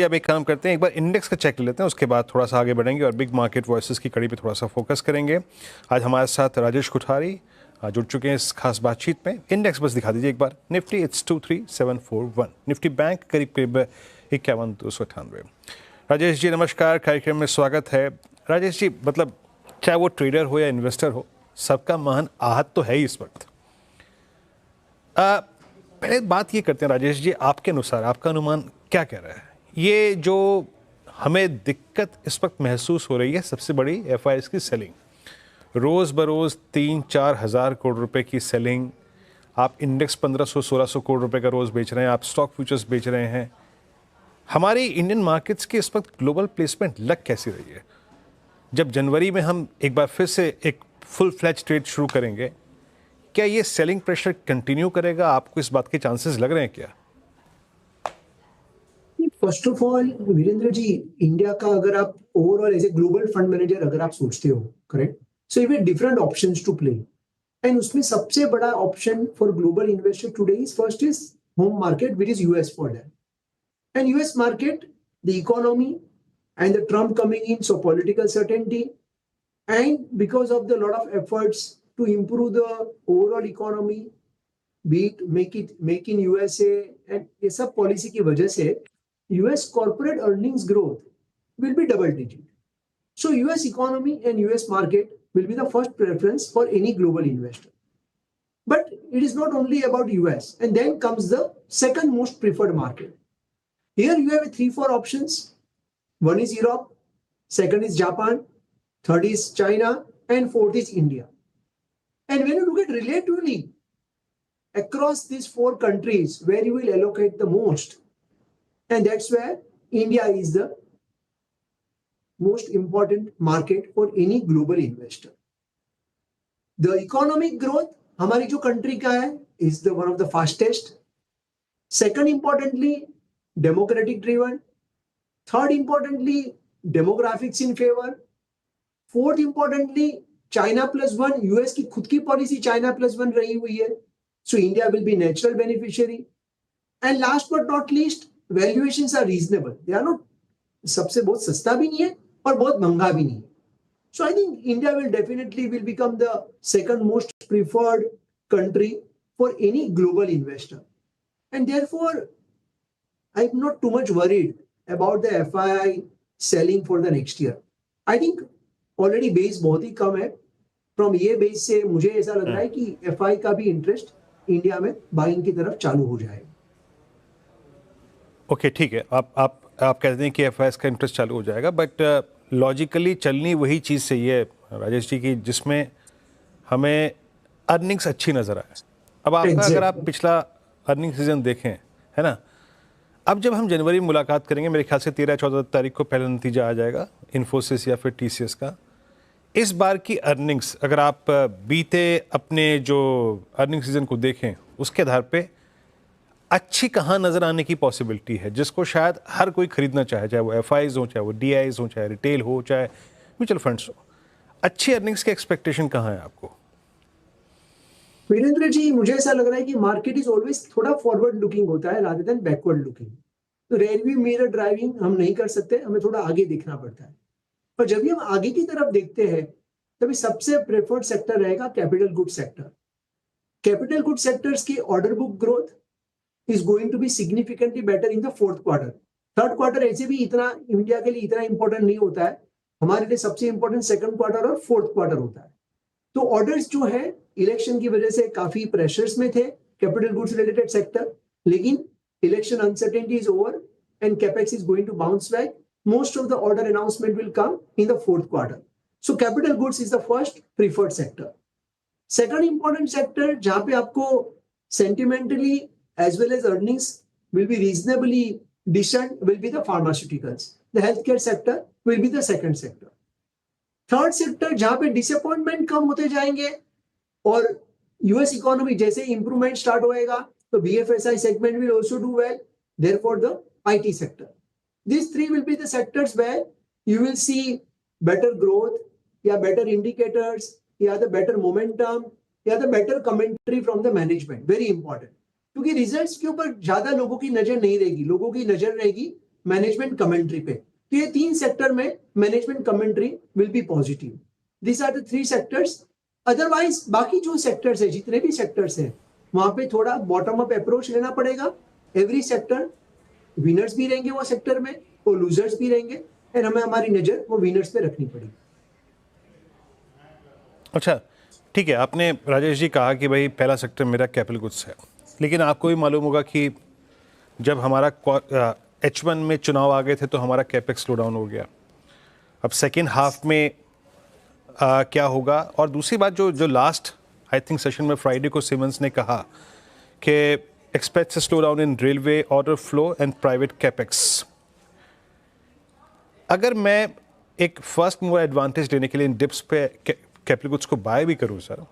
अब एक काम करते हैं, एक बार इंडेक्स का चेक ले लेते हैं, उसके बाद थोड़ा सा आगे बढ़ेंगे और बिग मार्केट वॉइसेस की कड़ी पे थोड़ा सा फोकस करेंगे। आज हमारे साथ राजेश कोठारी जुड़ चुके हैं इस खास बातचीत में। इंडेक्स बस दिखा दीजिए एक बार। निफ्टी इट्स 23741, निफ्टी बैंक करीब करीब 51,298। राजेश जी नमस्कार, कार्यक्रम में स्वागत है। राजेश जी, मतलब चाहे वो ट्रेडर हो या इन्वेस्टर हो, सबका मन आहत तो है ही इस वक्त। पहले बात ये करते हैं राजेश जी, आपके अनुसार आपका अनुमान क्या कह रहा है? ये जो हमें दिक्कत इस वक्त महसूस हो रही है, सबसे बड़ी एफआईआईज की सेलिंग, रोज़ बरोज़ 3-4 हज़ार करोड़ रुपए की सेलिंग। आप इंडेक्स 1500-1600 करोड़ रुपए का रोज़ बेच रहे हैं, आप स्टॉक फ्यूचर्स बेच रहे हैं। हमारी इंडियन मार्केट्स की इस वक्त ग्लोबल प्लेसमेंट लग कैसी रही है? जब जनवरी में हम एक बार फिर से एक फुल फ्लैज ट्रेड शुरू करेंगे, क्या ये सेलिंग प्रेशर कंटिन्यू करेगा? आपको इस बात के चांसेस लग रहे हैं क्या? First of all Virendra ji, India का अगर आप overall as a global fund manager अगर आप सोचते हो, correct, so you have different options to play. And उसमें सबसे बड़ा option for global investor today is first is home market, which is US for that. And US market, the economy and the Trump coming in, so political certainty, and because of the lot of efforts to improve the overall economy, beat make in USA, and ये सब policy की वजह से US corporate earnings growth will be double digit. So US economy and US market will be the first preference for any global investor. But it is not only about US, and then comes the second most preferred market. Here you have 3-4 options. One is Europe, second is Japan, third is China, and fourth is India. And when you look at relatively across these 4 countries, where you will allocate the most, and that's where India is the most important market for any global investor. The economic growth, हमारी जो country का है, is the one of the fastest. Second, importantly, democratic driven. Third, importantly, demographics in favor. Fourth, importantly, China +1, US की खुद की policy China +1 रही हुई है, so India will be natural beneficiary. And last but not least, valuations are reasonable. They are not सबसे बहुत सस्ता भी नहीं है और बहुत महंगा भी नहीं है. So I think India will definitely become the second most preferred country for any global investor. And therefore, I'm not too much worried about the FII selling for the next year. I think already base बहुत ही कम है. From ये base से मुझे ऐसा लग रहा है कि FI का भी इंटरेस्ट इंडिया में बाइंग की तरफ चालू हो जाएगा. ओके, ठीक है, आप कहते हैं कि एफआईआईज का इंटरेस्ट चालू हो जाएगा, बट लॉजिकली चलनी वही चीज़ सही है राजेश जी की जिसमें हमें अर्निंग्स अच्छी नज़र आए। अब आपका अगर आप पिछला अर्निंग सीजन देखें, है ना, अब जब हम जनवरी में मुलाकात करेंगे, मेरे ख्याल से 13-14 तारीख को पहला नतीजा आ जाएगा इन्फोसिस या फिर टीसीएस का। इस बार की अर्निंग्स अगर आप बीते अपने जो अर्निंग सीजन को देखें, उसके आधार पे अच्छी कहाँ नज़र आने की पॉसिबिलिटी है जिसको शायद हर कोई खरीदना चाहे, चाहे वो एफआईज हो, चाहे वो डीआईज हो, चाहे रिटेल हो, चाहे म्यूचुअल फंड्स हो? अच्छी अर्निंग्स की एक्सपेक्टेशन कहाँ है आपको? वीरेंद्र जी, मुझे ऐसा लग रहा है कि मार्केट इज ऑलवेज थोड़ा फॉरवर्ड लुकिंग होता है रादर देन बैकवर्ड लुकिंग. तो रेयरव्यू मिरर ड्राइविंग हम नहीं कर सकते, हमें थोड़ा आगे देखना पड़ता है. पर जब भी हम आगे की तरफ देखते हैं, तभी सबसे प्रेफर्ड सेक्टर रहेगा capital good sector. Capital good sectors की order book growth is going to be significantly better in the fourth quarter. Third quarter ऐसे भी इतना इंडिया के लिए इतना इंपॉर्टेंट नहीं होता है, हमारे लिए सबसे इंपॉर्टेंट सेकंड क्वार्टर और फोर्थ क्वार्टर होता है. तो ऑर्डर्स जो है इलेक्शन की वजह से काफी प्रेशर्स में थे कैपिटल गुड्स रिलेटेड सेक्टर, लेकिन election uncertainty is over and capex is going to bounce back. Most of the order announcement will come in the fourth quarter. So capital goods is the first preferred sector. Second important sector जहां पे आपको sentimentally as well as earnings will be reasonably decent will be the pharmaceuticals. The healthcare sector will be the second sector. Third sector जहां पे disappointment कम होते जाएंगे और US economy जैसे improvement start होएगा तो BFSI segment will also do well. Therefore the IT sector. These three will be the sectors where you will see better growth या better indicators या the better momentum या the better commentary from the management. Very important. क्योंकि results के ऊपर ज्यादा लोगों की नजर नहीं रहेगी, लोगों की नजर रहेगी मैनेजमेंट कमेंट्री पे। तो ये 3 सेक्टर में management commentary will be positive. This are the 3 sectors. Otherwise बाकी जो सेक्टर्स है, जितने भी सेक्टर्स हैं, वहां पे थोड़ा बॉटम अप अप्रोच लेना पड़ेगा। एवरी सेक्टर विनर्स भी रहेंगे वो सेक्टर में, वो लूजर्स भी रहेंगे, और हमें हमारी नजर वो विनर्स पे रखनी पड़ेगी। अच्छा, ठीक है, आपने राजेश जी कहा कि भाई पहला सेक्टर मेरा कैपिटल गुड्स है, लेकिन आपको भी मालूम होगा कि जब हमारा H1 में चुनाव आ गए थे तो हमारा कैपेक्स स्लो डाउन हो गया। अब सेकेंड हाफ में क्या होगा? और दूसरी बात, जो लास्ट आई थिंक सेशन में फ्राइडे को सिमंस ने कहा कि expect slow down in railway order flow and private capex. अगर मैं एक फर्स्ट मूवर एडवांटेज लेने के लिए इन डिप्स पे कैपिटल गुड्स को बाय भी करूं सर,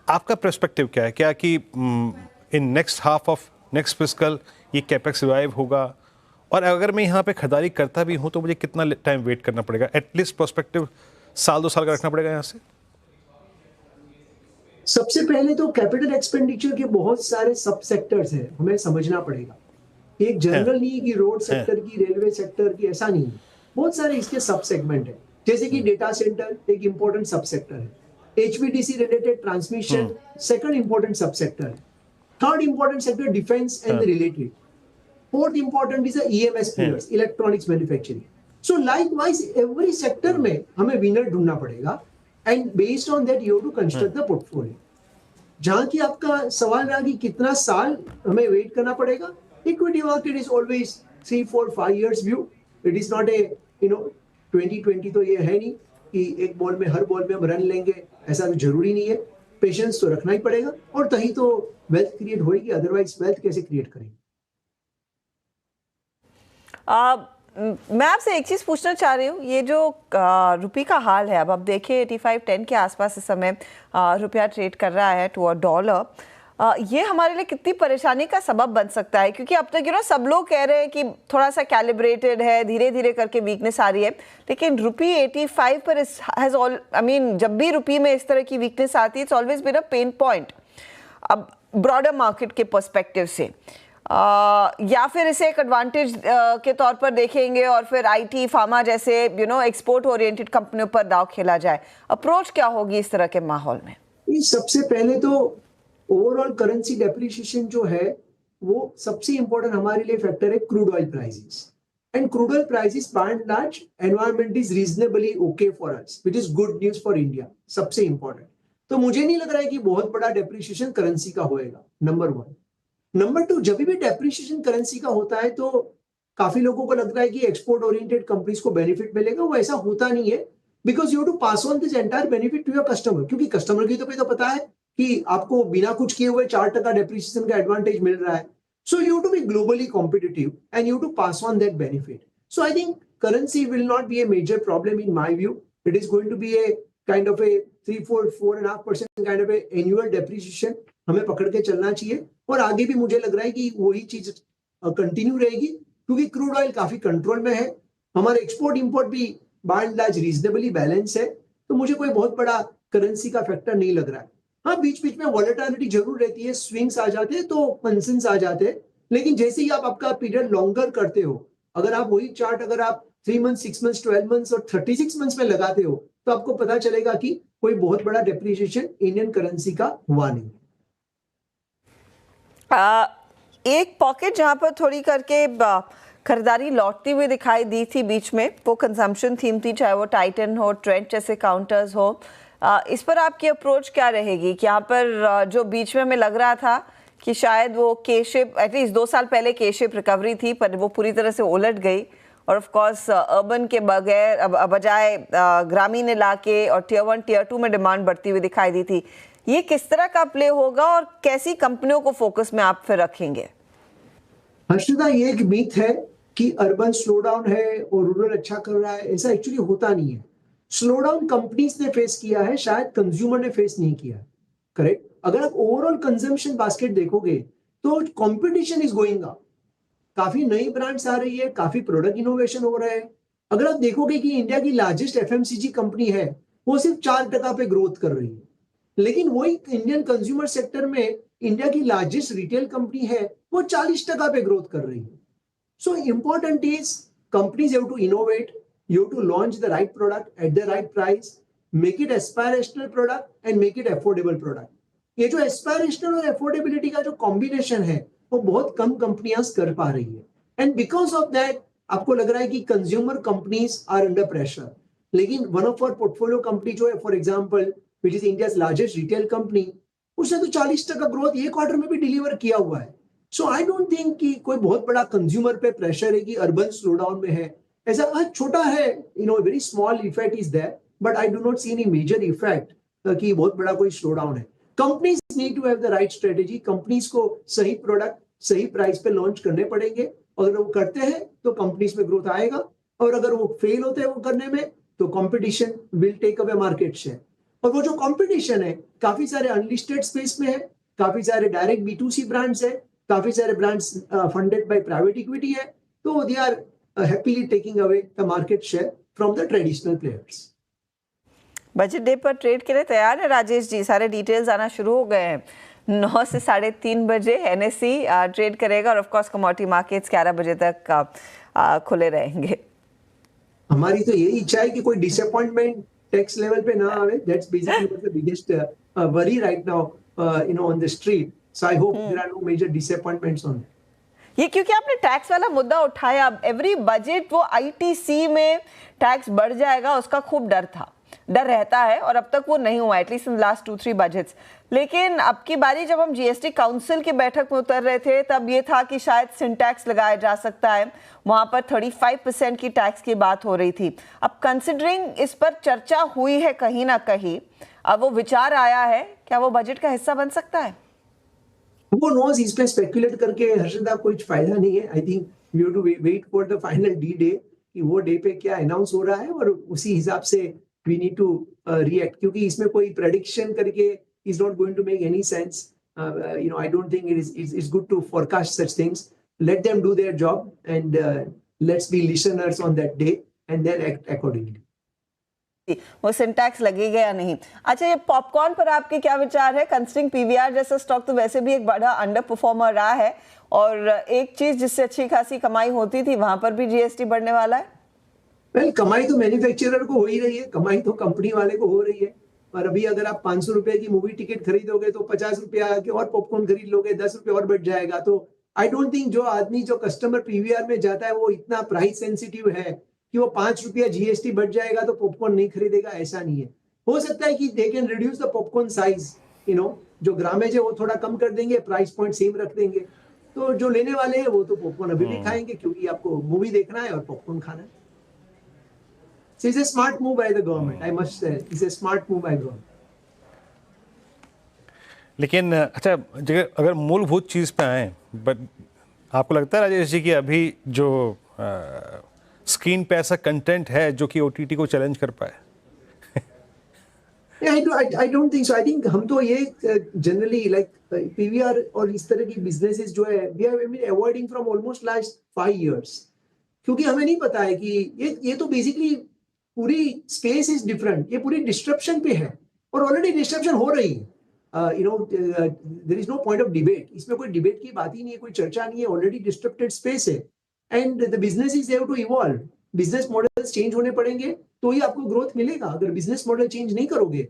आपका पर्सपेक्टिव क्या है? क्या कि in next half of next fiscal ये कैपेक्स रिवाइव होगा? और अगर मैं यहाँ पे खरीदारी करता भी हूँ तो मुझे कितना टाइम वेट करना पड़ेगा? एटलीस्ट पर्सपेक्टिव साल 2 साल का रखना पड़ेगा यहाँ से? सबसे पहले तो कैपिटल एक्सपेंडिचर के बहुत सारे सब सेक्टर्स हैं, हमें समझना पड़ेगा। एक जनरल नहीं है कि रोड सेक्टर की, रेलवे सेक्टर की, ऐसा नहीं है। बहुत सारे इसके सब सेगमेंट है, जैसे कि डेटा सेंटर एक इंपॉर्टेंट सब सेक्टर है, HVDC related transmission second important sub sector है, third important sector defence and related, fourth important is EMS pillars, electronics manufacturing. So likewise every sector में हमें विनर ढूंढना पड़ेगा, and based on that you have to construct the portfolio. जहां की आपका सवाल रहा कि कितना साल हमें वेट करना पड़ेगा, equity market is always 3, 4, 5 years view. It is not a 2020 तो ये है नहीं कि एक बॉल में, हर बॉल में हम रन लेंगे, ऐसा तो जरूरी नहीं है। पेशेंस तो रखना ही पड़ेगा, और तभी तो वेल्थ क्रिएट होगी, अदरवाइज वेल्थ कैसे क्रिएट करेंगे? मैं आपसे एक चीज पूछना चाह रही हूँ, ये जो रुपये का हाल है, अब आप देखिए 85-10 के आसपास इस समय रुपया ट्रेड कर रहा है टू डॉलर। ये हमारे लिए कितनी परेशानी का सबब बन सकता है? क्योंकि अब तक सब लोग कह रहे हैं कि थोड़ा सा कैलिब्रेटेड है, धीरे धीरे करके वीकनेस आ रही है, लेकिन रुपये 85 पर हैज ऑल, आई मीन जब भी रुपये में इस तरह की वीकनेस आती है, it's always been a pain point. अब ब्रॉडर मार्केट के पर्सपेक्टिव से या फिर इसे एक एडवांटेज के तौर पर देखेंगे और फिर IT, फार्मा जैसे एक्सपोर्ट ओरिएंटेड कंपनियों पर दाव खेला जाए, अप्रोच क्या होगी इस तरह के माहौल में? सबसे पहले तो ओवरऑल करेंसी डेप्रिसिएशन जो है वो सबसे इंपॉर्टेंट हमारे लिए फैक्टर है crude oil prices, and crude oil prices by and large environment is reasonably okay for us, which is good news for India, सबसे इंपॉर्टेंट। तो मुझे नहीं लग रहा है कि बहुत बड़ा डेप्रिसिएशन करेंसी का होएगा, नंबर 1। नंबर 2, जब भी डेप्रिसिएशन करेंसी का होता है तो काफी लोगों को लगता है कि एक्सपोर्ट ओरिएंटेड कंपनीज को बेनिफिट मिलेगा, वो ऐसा होता नहीं है, because you have to pass on this entire benefit to your customer, क्योंकि कस्टमर की तो पता है कि आपको बिना कुछ किए हुए 4% डेप्रिसिएशन का एडवांटेज मिल रहा है। So you to be globally competitive and you to pass on that benefit. So I think currency will not be a major problem in my view. It is going to be a kind of a 3-4.5% kind of a annual depreciation हमें पकड़ के चलना चाहिए, और आगे भी मुझे लग रहा है कि वही चीज कंटिन्यू रहेगी, क्योंकि क्रूड ऑयल काफी कंट्रोल में है, हमारे एक्सपोर्ट इंपोर्ट भी by and large reasonably balance है, तो मुझे कोई बहुत बड़ा करेंसी का फैक्टर नहीं लग रहा है। हाँ, बीच बीच में वॉलेटिलिटी जरूर रहती है, स्विंग्स आ जाते हैं तो कंसर्न्स आ जाते हैं, लेकिन जैसे ही आप आपका पीरियड लॉन्गर करते हो, अगर आप वही चार्ट अगर आप 3 months, 6 months, 12 months और 36 months में लगाते हो, तो आपको पता चलेगा कि कोई बहुत बड़ा डेप्रिसिएशन इंडियन करेंसी का हुआ नहीं। एक पॉकेट जहां पर थोड़ी करके खरीदारी लौटती हुई दिखाई दी थी बीच में, वो कंजम्पशन थीम थी, चाहे वो टाइटन हो, ट्रेंट जैसे काउंटर्स हो। इस पर आपकी अप्रोच क्या रहेगी कि यहाँ पर जो बीच में हमें लग रहा था कि शायद वो के शेप, एटलीस्ट 2 साल पहले के शेप रिकवरी थी, पर वो पूरी तरह से उलट गई, और ऑफ कोर्स अर्बन के बगैर बजाय ग्रामीण इलाके और टियर 1, टियर 2 में डिमांड बढ़ती हुई दिखाई दी थी। ये किस तरह का प्ले होगा और कैसी कंपनियों को फोकस में आप फिर रखेंगे? हर्षिता, ये एक मिथ है कि अर्बन स्लो डाउन है और रूरल अच्छा कर रहा है, ऐसा एक्चुअली होता नहीं है। स्लो डाउन कंपनीज ने फेस किया है, शायद कंज्यूमर ने फेस नहीं किया है, करेक्ट? अगर आप ओवरऑल कंजम्पशन बास्केट देखोगे तो कंपटीशन इज गोइंग अप, काफी नई ब्रांड्स आ रही है, काफी प्रोडक्ट इनोवेशन हो रहा है। अगर आप देखोगे कि इंडिया की लार्जेस्ट FMCG कंपनी है, वो सिर्फ 4% पे ग्रोथ कर रही है, लेकिन वही इंडियन कंज्यूमर सेक्टर में इंडिया की लार्जेस्ट रिटेल कंपनी है, वो 40% पे ग्रोथ कर रही है। So important is companies have to innovate, you have to launch the right product at the right price, make it aspirational product and make it affordable product. ये जो aspirational और affordability का जो combination है वो बहुत कम कंपनियां कर पा रही है, and because of that आपको लग रहा है कि consumer companies are under pressure. लेकिन one of our portfolio company जो है for example which is India's largest retail company, उसने तो 40% ग्रोथ ये क्वार्टर में भी डिलीवर किया हुआ है. सो आई डोंट थिंक कि कोई बहुत बड़ा कंज्यूमर पे प्रेशर है कि अर्बन स्लोडाउन में है. ऐसा छोटा है, very small effect is there, but I do not see any major effect कि बहुत बड़ा कोई स्लोडाउन है. Companies need to have the right strategy. Companies को सही प्रोडक्ट सही प्राइस पे लॉन्च करने पड़ेंगे. अगर वो करते हैं तो कंपनीज में ग्रोथ आएगा, और अगर वो फेल होते हैं वो करने में तो competition will take away market share. और वो जो कंपटीशन है काफी सारे अनलिस्टेड स्पेस में है, काफी सारे डायरेक्ट B2C ब्रांड्स है, काफी सारे brands funded by private equity है, तो they are happily taking away the market share from the traditional players. Budget day पर ट्रेड के लिए तैयार है राजेश जी? सारे डिटेल्स आना शुरू हो गए हैं. 9 से 3:30 बजे NSE ट्रेड करेगा और ऑफ कोर्स कमोडिटी मार्केट्स 11 बजे तक खुले रहेंगे. हमारी तो यही इच्छा है कि कोई डिसअपॉइंटमेंट टैक्स लेवल पे ना आवे. That's basically the biggest worry right now on the street. So I hope there are no major disappointments on it. ये क्योंकि आपने टैक्स वाला मुद्दा उठाया, एवरी बजट वो ITC में टैक्स बढ़ जाएगा उसका खूब डर रहता है, और अब तक वो नहीं हुआ एटलीस्ट इन लास्ट 2-3 बजट्स. लेकिन अब की बारी जब हम GST काउंसिल की बैठक में उतर रहे थे तब ये था कि शायद सिंटैक्स लगाया जा सकता है, वहां पर 35% की टैक्स की बात हो रही थी. अब कंसिडरिंग इस पर चर्चा हुई है कहीं ना कहीं, अब वो विचार आया है, क्या वो बजट का हिस्सा बन सकता है? वो नोज इस पे स्पेकुलेट करके हर्षदा कुछ फायदा नहीं है. I think we have to wait for the final day कि वो डे पे क्या अनाउंस हो रहा है, और उसी हिसाब से वी नीड टू रिएक्ट, क्योंकि इसमें कोई प्रेडिक्शन करके is not going to make any sense. I don't think it is good to forecast such things. Let them do their job and let's be listeners on that day and then act accordingly. वो syntax लगेगा या नहीं. अच्छा, ये popcorn पर आपके क्या विचार है? कंसिडरिंग PVR जैसा स्टॉक तो वैसे भी एक बड़ा अंडर परफॉर्मर रहा है, और एक चीज जिससे अच्छी खासी कमाई होती थी वहां पर भी GST बढ़ने वाला है. वेल, कमाई तो मैन्युफैक्चरर को हो ही रही है, कमाई तो कंपनी वाले को हो रही है. और अभी अगर आप 500 रुपए की मूवी टिकट खरीदोगे तो 50 रुपया के और पॉपकॉर्न खरीद लोगे, 10 रुपये और बढ़ जाएगा. तो आई डोंट थिंक जो आदमी जो कस्टमर PVR में जाता है वो इतना प्राइस सेंसिटिव है कि वो 5 रुपया GST बढ़ जाएगा तो पॉपकॉर्न नहीं खरीदेगा. ऐसा नहीं है. हो सकता है कि they can reduce the popcorn size, जो ग्रामेज है वो थोड़ा कम कर देंगे, प्राइस पॉइंट सेम रख देंगे, तो जो लेने वाले हैं वो तो पॉपकॉर्न अभी भी खाएंगे, क्योंकि आपको मूवी देखना है और पॉपकॉर्न खाना है. So it's a smart move by the government, I must say. It's a smart move by government. लेकिन अच्छा, अगर मूलभूत चीज़ पे आए, बट आपको लगता है राजेश जी कि अभी जो स्क्रीन पे ऐसा कंटेंट है जो कि OTT को चैलेंज कर पाए? I don't think so. I think हम तो ये generally like PVR और इस तरह की businesses जो है we have been avoiding from almost last 5 years, क्योंकि हमें नहीं पता है कि ये तो basically पूरी स्पेस इज डिफरेंट. ये पूरी डिस्ट्रप्शन पे है, और ऑलरेडी डिस्ट्रप्शन हो रही है. There is no point of debate. इसमें कोई डिबेट की बात ही नहीं है, कोई चर्चा नहीं है. ऑलरेडी डिस्ट्रप्टेड स्पेस है, and the businesses have to evolve. Business models change होने पड़ेंगे तो ही आपको ग्रोथ मिलेगा. अगर बिजनेस मॉडल चेंज नहीं करोगे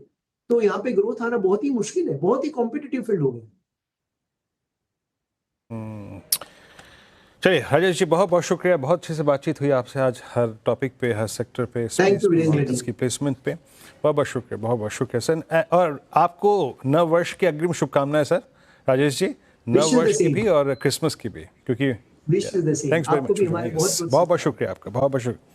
तो यहाँ पे ग्रोथ आना बहुत ही मुश्किल है. बहुत ही कॉम्पिटिटिव फील्ड हो गया. चलिए राजेश जी, बहुत बहुत शुक्रिया. बहुत अच्छे से बातचीत हुई आपसे आज, हर टॉपिक पे, हर सेक्टर पे, इसकी प्लेसमेंट पे. बहुत बहुत शुक्रिया, बहुत बहुत शुक्रिया सर. और आपको नव वर्ष की अग्रिम शुभकामनाएं सर राजेश जी, नव वर्ष की भी और क्रिसमस की भी, क्योंकि थैंक्स वेरी मच. बहुत बहुत शुक्रिया आपका, बहुत बहुत शुक्रिया.